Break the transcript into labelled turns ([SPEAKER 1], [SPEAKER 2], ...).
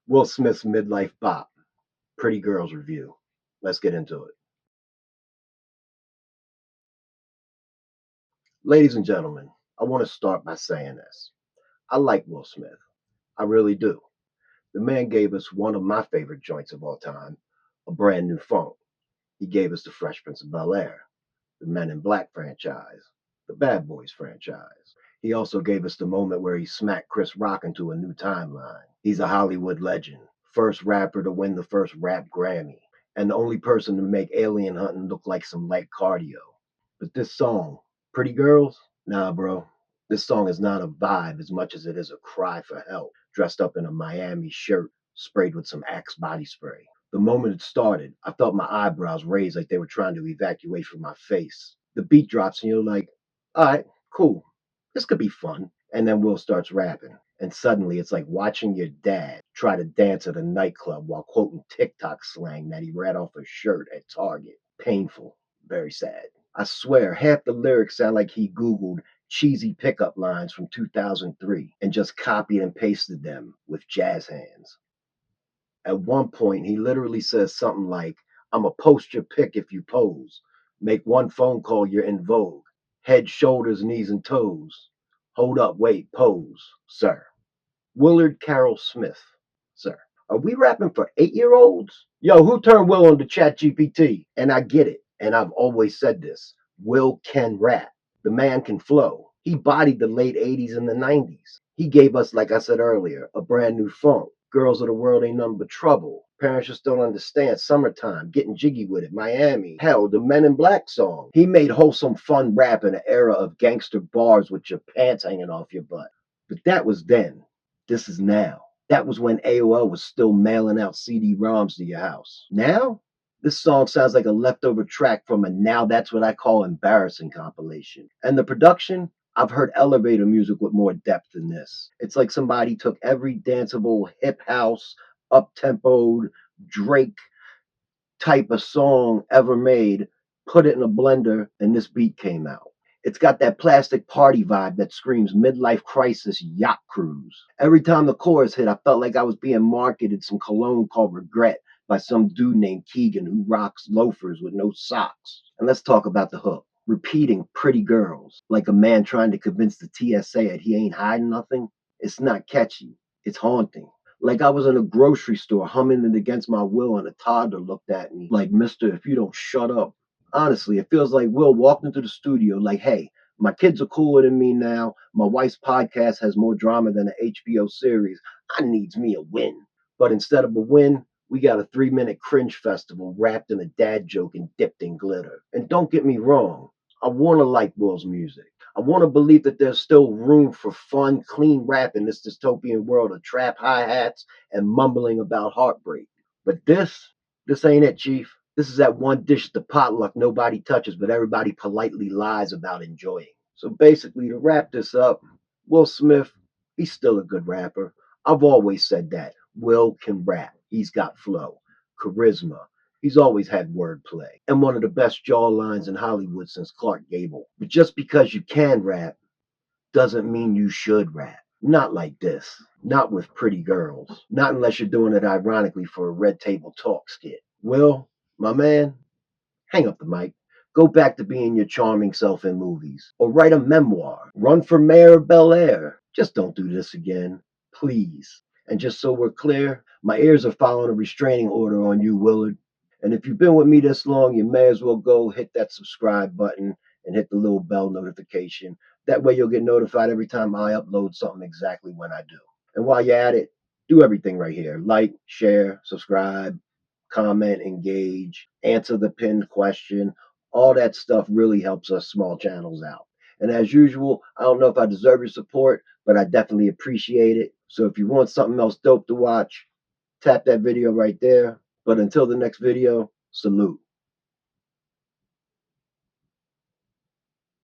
[SPEAKER 1] Will Smith's midlife bop, Pretty Girls review. Let's get into it. Ladies and gentlemen, I want to start by saying this. I like Will Smith. I really do. The man gave us one of my favorite joints of all time, A Brand New Funk. He gave us the Fresh Prince of Bel-Air, the Men in Black franchise, the Bad Boys franchise. He also gave us the moment where he smacked Chris Rock into a new timeline. He's a Hollywood legend, first rapper to win the first rap Grammy, and the only person to make alien hunting look like some light cardio. But this song, Pretty Girls? Nah, bro. This song is not a vibe as much as it is a cry for help, dressed up in a Miami shirt, sprayed with some Axe body spray. The moment it started, I felt my eyebrows raise like they were trying to evacuate from my face. The beat drops and you're like, all right, cool. This could be fun. And then Will starts rapping. And suddenly it's like watching your dad try to dance at a nightclub while quoting TikTok slang that he read off a shirt at Target. Painful. Very sad. I swear, half the lyrics sound like he Googled cheesy pickup lines from 2003 and just copied and pasted them with jazz hands. At one point, he literally says something like, I'm a post your pic if you pose. Make one phone call, you're in vogue. Head, shoulders, knees, and toes. Hold up, wait, pose, sir. Willard Carroll Smith, sir. Are we rapping for 8-year-olds? Yo, who turned Will on to ChatGPT? And I get it, and I've always said this. Will can rap. The man can flow. He bodied the late 80s and the 90s. He gave us, like I said earlier, a brand new funk. Girls of the world ain't nothing but trouble. Parents just don't understand. Summertime, getting jiggy with it. Miami. Hell, the Men in Black song. He made wholesome fun rap in an era of gangster bars with your pants hanging off your butt. But that was then. This is now. That was when AOL was still mailing out CD-ROMs to your house. Now, this song sounds like a leftover track from a Now That's What I Call Embarrassing compilation. And the production, I've heard elevator music with more depth than this. It's like somebody took every danceable hip house, up-tempoed, Drake type of song ever made, put it in a blender, and this beat came out. It's got that plastic party vibe that screams midlife crisis yacht cruise. Every time the chorus hit, I felt like I was being marketed some cologne called Regret by some dude named Keegan who rocks loafers with no socks. And let's talk about the hook. Repeating pretty girls like a man trying to convince the TSA that he ain't hiding nothing. It's not catchy. It's haunting. Like I was in a grocery store humming it against my will and a toddler looked at me like, Mister, if you don't shut up. Honestly, it feels like Will walked into the studio like, hey, my kids are cooler than me now. My wife's podcast has more drama than an HBO series. I needs me a win. But instead of a win, we got a 3-minute cringe festival wrapped in a dad joke and dipped in glitter. And don't get me wrong, I want to like Will's music. I want to believe that there's still room for fun, clean rap in this dystopian world of trap hi-hats and mumbling about heartbreak. But this ain't it, Chief. This is that one dish at the potluck nobody touches, but everybody politely lies about enjoying. So basically, to wrap this up, Will Smith, he's still a good rapper. I've always said that. Will can rap. He's got flow, charisma. He's always had wordplay and one of the best jaw lines in Hollywood since Clark Gable. But just because you can rap doesn't mean you should rap. Not like this. Not with pretty girls. Not unless you're doing it ironically for a Red Table Talk skit. Will, my man, hang up the mic. Go back to being your charming self in movies. Or write a memoir. Run for mayor of Bel Air. Just don't do this again. Please. And just so we're clear, my ears are following a restraining order on you, Willard. And if you've been with me this long, you may as well go hit that subscribe button and hit the little bell notification. That way you'll get notified every time I upload something exactly when I do. And while you're at it, do everything right here. Like, share, subscribe, comment, engage, answer the pinned question. All that stuff really helps us small channels out. And as usual, I don't know if I deserve your support, but I definitely appreciate it. So if you want something else dope to watch, tap that video right there. But until the next video, salute.